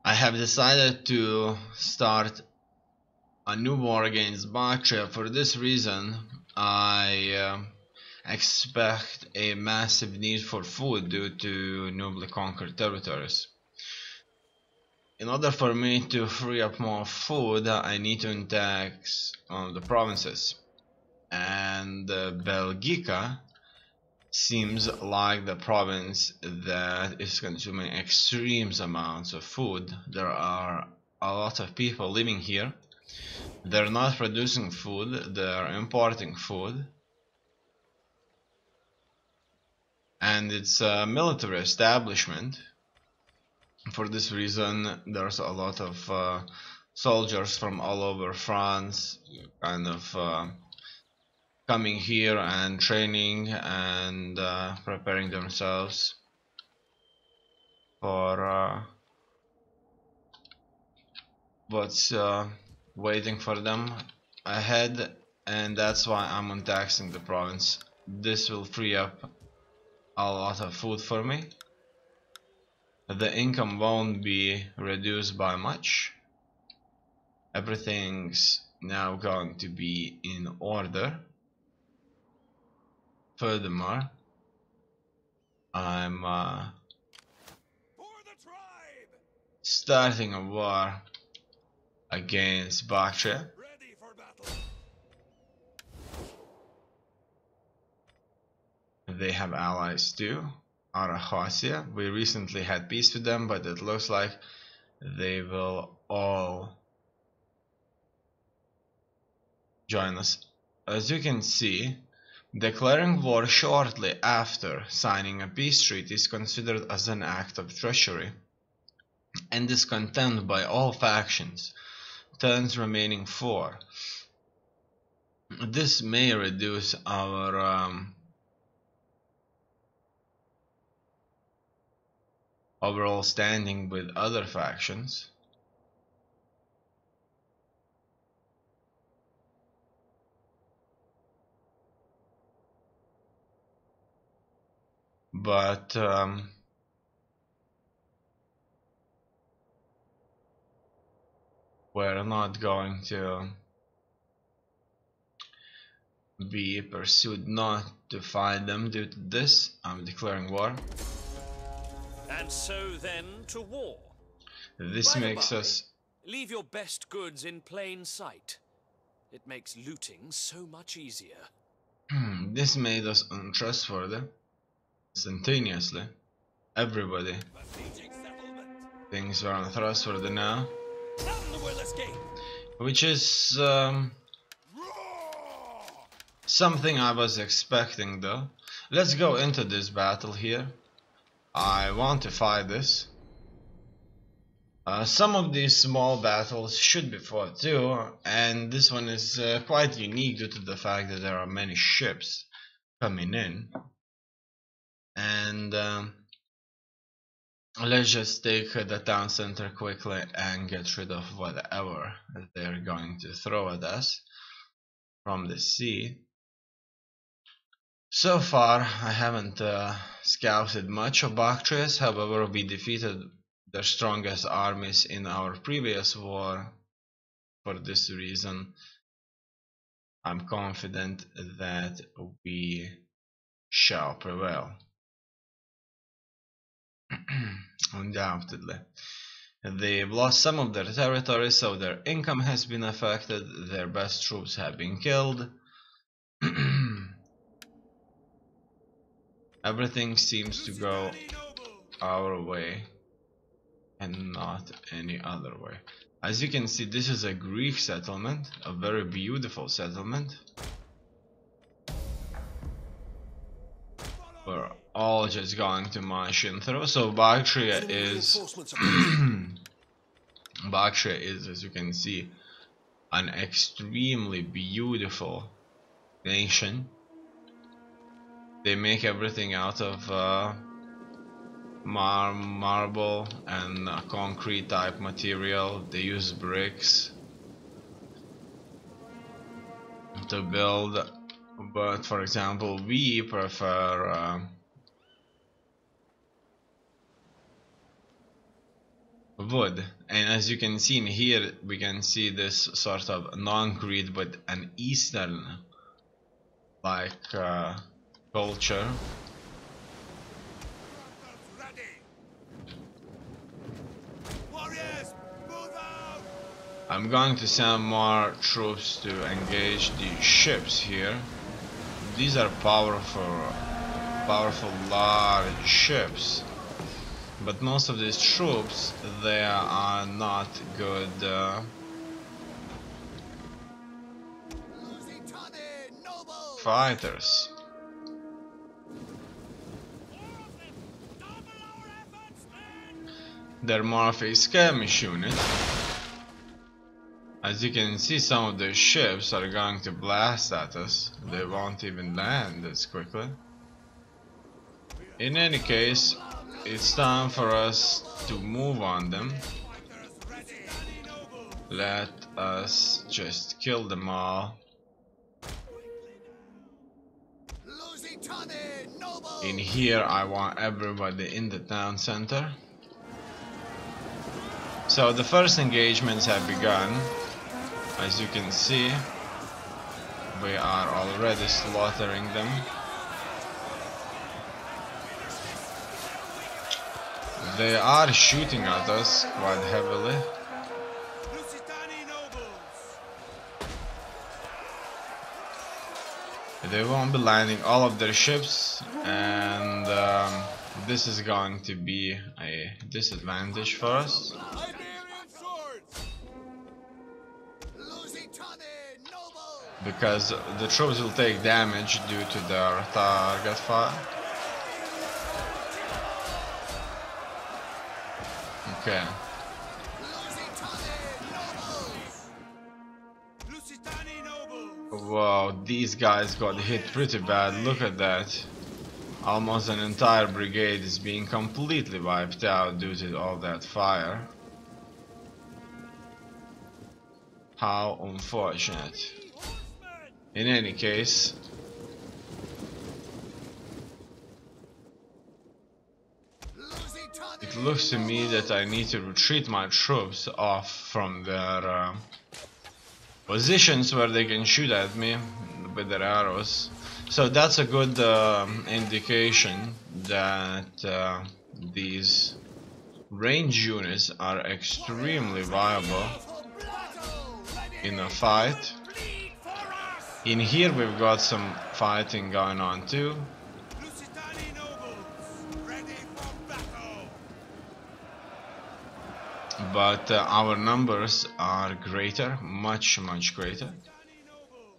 I have decided to start a new war against Bactria. For this reason, I expect a massive need for food due to newly conquered territories. In order for me to free up more food, I need to tax the provinces. And Belgica seems like the province that is consuming extreme amounts of food. There are a lot of people living here. They're not producing food, they're importing food. And it's a military establishment. For this reason, there's a lot of soldiers from all over France kind of coming here and training and preparing themselves for what's waiting for them ahead, and that's why I'm untaxing the province. This will free up a lot of food for me. The income won't be reduced by much. Everything's now going to be in order. Furthermore, I'm starting a war against Bactria. They have allies too, Arachosia. We recently had peace with them, but it looks like they will all join us. As you can see, declaring war shortly after signing a peace treaty is considered as an act of treachery and is condemned by all factions, turns remaining 4. This may reduce our overall standing with other factions. But we're not going to be pursued not to fight them due to this. I'm declaring war. And so then to war. This makes us... Leave your best goods in plain sight. It makes looting so much easier. This made us untrustworthy. Instantaneously. Everybody thinks we're untrustworthy now. Which is something I was expecting though. Let's go into this battle here. I want to fight this. Some of these small battles should be fought too, and this one is quite unique due to the fact that there are many ships coming in. And let's just take the town center quickly and get rid of whatever they're going to throw at us from the sea. So far, I haven't scouted much of Bactria's. However, we defeated their strongest armies in our previous war. For this reason, I'm confident that we shall prevail. Undoubtedly. They've lost some of their territory, so their income has been affected. Their best troops have been killed. Everything seems to go our way and not any other way. As you can see, this is a Greek settlement, a very beautiful settlement. We're all just going to march in through. So Bactria is Bactria is, as you can see, an extremely beautiful nation. They make everything out of marble and concrete type material. They use bricks to build, but for example, we prefer wood. And as you can see in here, we can see this sort of non-Crete but an Eastern like culture. I'm going to send more troops to engage the ships here. These are powerful large ships, but most of these troops, they are not good fighters. They're more of a skirmish unit. As you can see, some of the ships are going to blast at us. They won't even land as quickly. In any case, it's time for us to move on them. Let us just kill them all. In here, I want everybody in the town center. So the first engagements have begun. As you can see, we are already slaughtering them. They are shooting at us quite heavily. They won't be landing all of their ships, and this is going to be a disadvantage for us. Because the troops will take damage due to their target fire. Okay. Wow, these guys got hit pretty bad. Look at that. Almost an entire brigade is being completely wiped out due to all that fire. How unfortunate. In any case, it looks to me that I need to retreat my troops off from their positions where they can shoot at me with their arrows. So that's a good indication that these range units are extremely viable in a fight. In here we've got some fighting going on too. But our numbers are greater, much greater.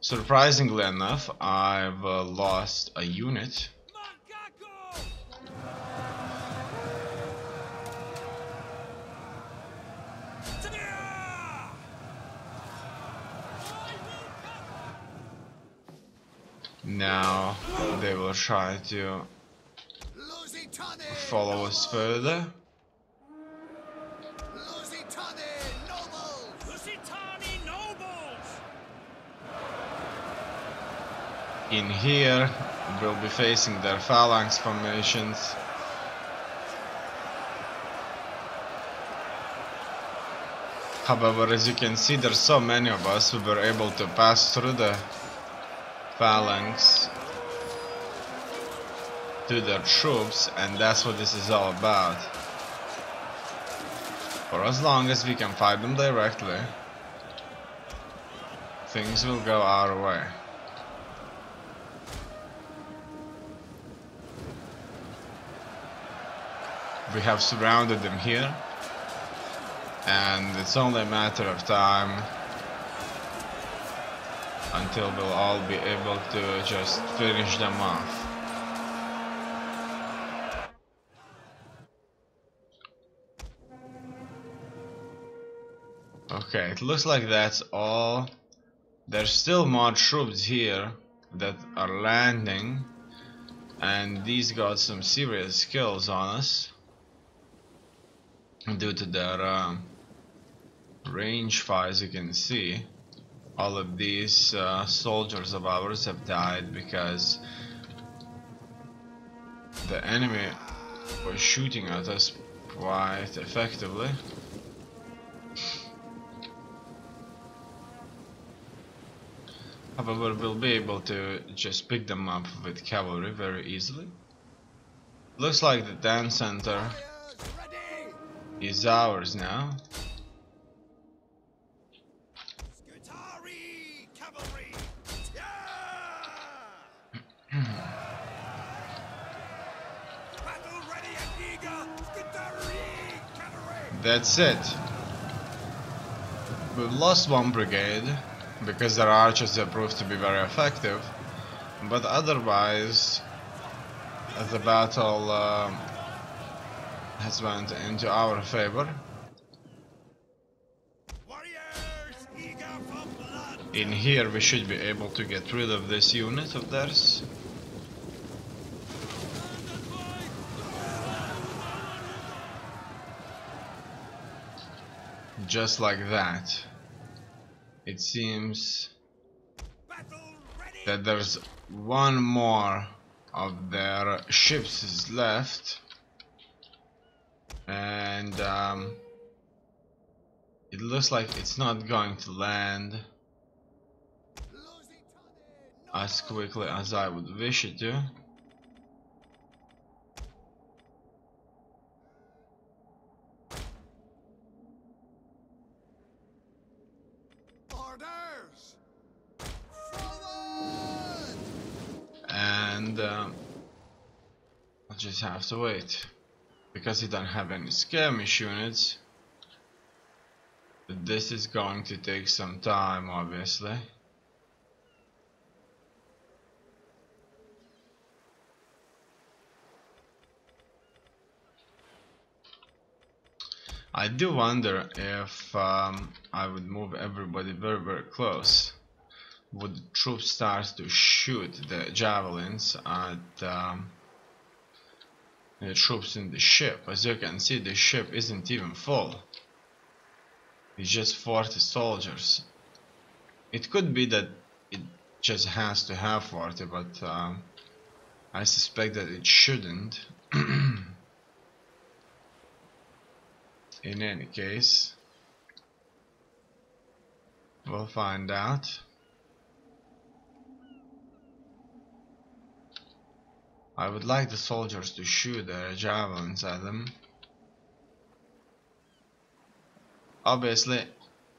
Surprisingly enough, I've lost a unit. Now they will try to follow us further. In here, we'll be facing their phalanx formations. However, as you can see, there's so many of us, we were able to pass through the phalanx to their troops, and that's what this is all about. For as long as we can fight them directly, things will go our way. We have surrounded them here, and it's only a matter of time until we'll all be able to just finish them off. Okay, it looks like that's all. There's still more troops here that are landing, and these got some serious skills on us due to their range fire. As you can see, all of these soldiers of ours have died because the enemy was shooting at us quite effectively. However, we'll be able to just pick them up with cavalry very easily. Looks like the dance center is ours now. That's it. We've lost one brigade because their archers have proved to be very effective, but otherwise the battle has went into our favor. In here we should be able to get rid of this unit of theirs. Just like that. It seems that there's one more of their ships left, and it looks like it's not going to land as quickly as I would wish it to. And I'll just have to wait, because he don't have any skirmish units. But this is going to take some time, obviously. I do wonder if I would move everybody very, very close. Would the troops start to shoot the javelins at the troops in the ship? As you can see, the ship isn't even full. It's just 40 soldiers. It could be that it just has to have 40, but I suspect that it shouldn't. In any case, we'll find out. I would like the soldiers to shoot their javelins at them. Obviously,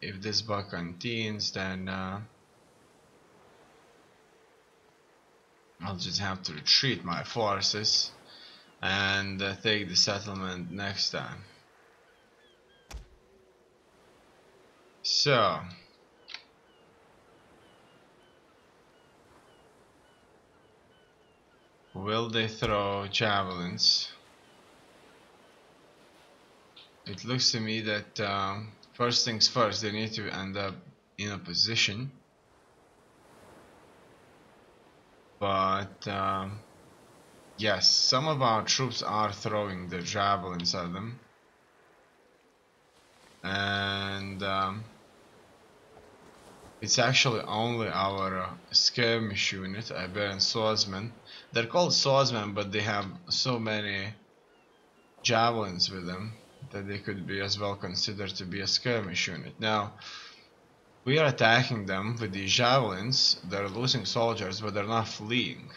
if this bug continues, then I'll just have to retreat my forces and take the settlement next time. So, will they throw javelins? It looks to me that first things first, they need to end up in a position. But yes, some of our troops are throwing their javelins at them. And it's actually only our skirmish unit, Iberian swordsmen. They're called swordsmen, but they have so many javelins with them that they could be as well considered to be a skirmish unit. Now, we are attacking them with these javelins. They're losing soldiers, but they're not fleeing,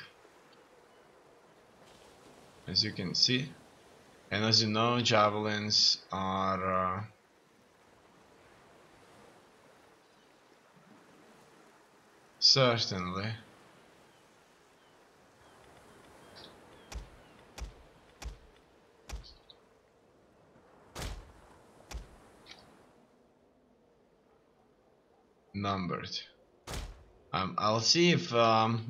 as you can see. And as you know, javelins are certainly numbered. I'll see if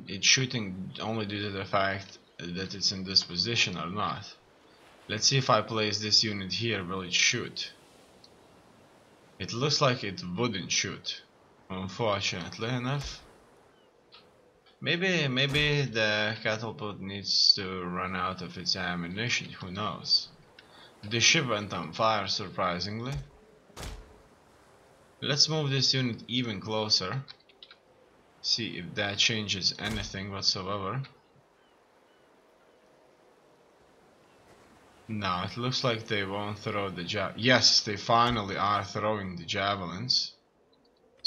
it's shooting only due to the fact that it's in this position or not. Let's see if I place this unit here, will it shoot? It looks like it wouldn't shoot, unfortunately enough. Maybe the catapult needs to run out of its ammunition, who knows. The ship went on fire, surprisingly. Let's move this unit even closer. See if that changes anything whatsoever. No, it looks like they won't throw the yes, they finally are throwing the javelins.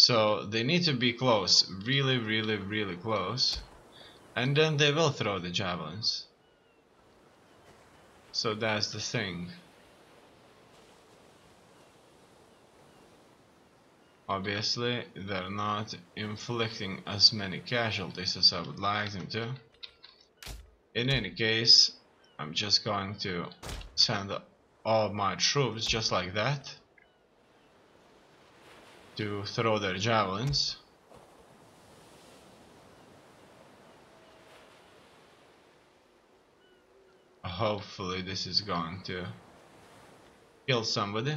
So they need to be close, really, really, really close, and then they will throw the javelins. So that's the thing. Obviously, they're not inflicting as many casualties as I would like them to. In any case, I'm just going to send all my troops just like that to throw their javelins. Hopefully this is going to kill somebody.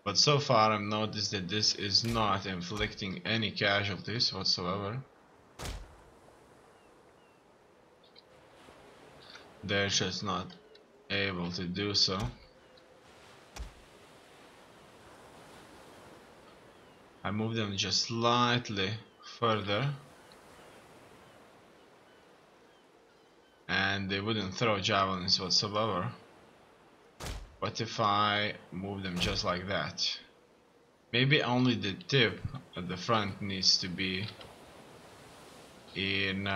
But so far I've noticed that this is not inflicting any casualties whatsoever. They're just not able to do so. I move them just slightly further, and they wouldn't throw javelins whatsoever. What if I move them just like that? Maybe only the tip at the front needs to be in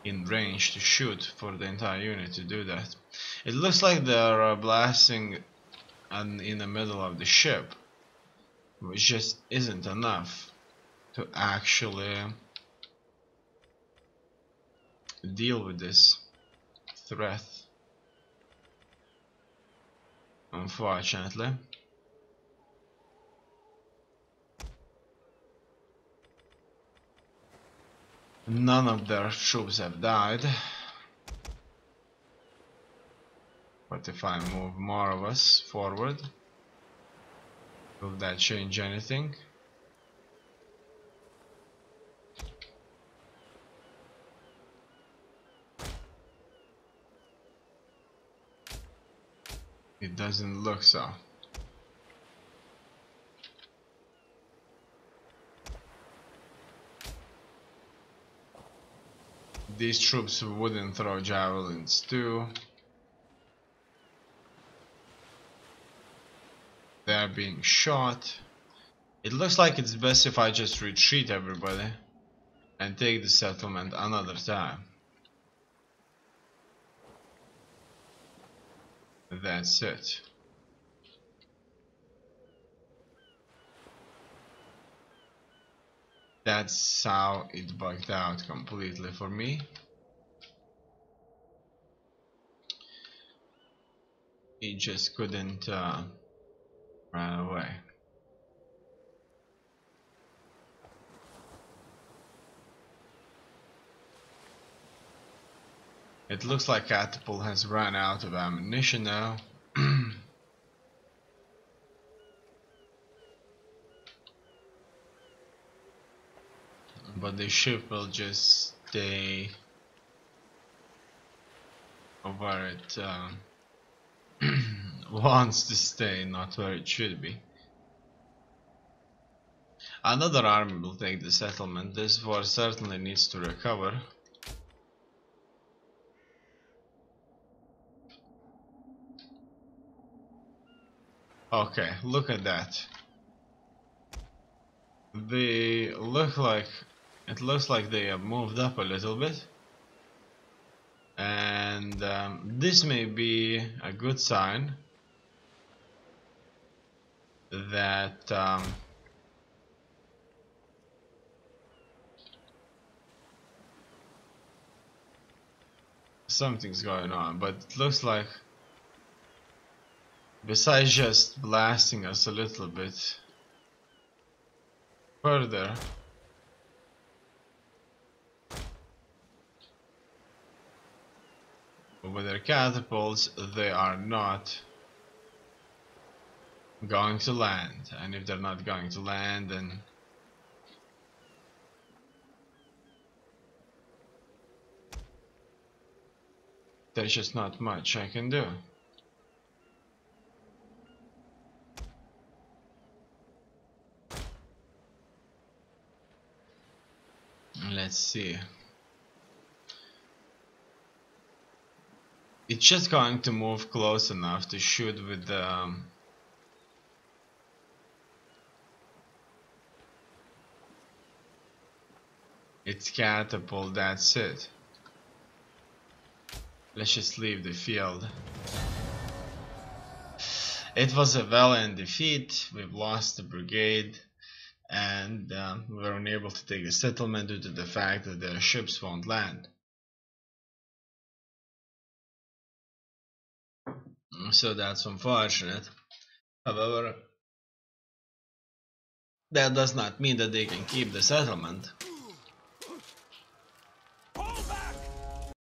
range to shoot for the entire unit to do that. It looks like they're blasting in the middle of the ship, which just isn't enough to actually deal with this threat, unfortunately. None of their troops have died. What if I move more of us forward? Will that change anything? It doesn't look so. These troops wouldn't throw javelins too. They're being shot. It looks like it's best if I just retreat everybody and take the settlement another time. That's it. That's how it bugged out completely for me. It just couldn't run away. It looks like Catapult has run out of ammunition now. But the ship will just stay where it wants to stay, not where it should be. Another army will take the settlement. This war certainly needs to recover. Okay, look at that. They look like, it looks like they have moved up a little bit. And this may be a good sign that something's going on, but it looks like besides just blasting us a little bit further, with their catapults, they are not going to land. And if they're not going to land, then there's just not much I can do. Let's see. It's just going to move close enough to shoot with the It's catapult, that's it. Let's just leave the field. It was a valiant defeat. We've lost the brigade, and we were unable to take the settlement due to the fact that their ships won't land. So that's unfortunate. However, that does not mean that they can keep the settlement.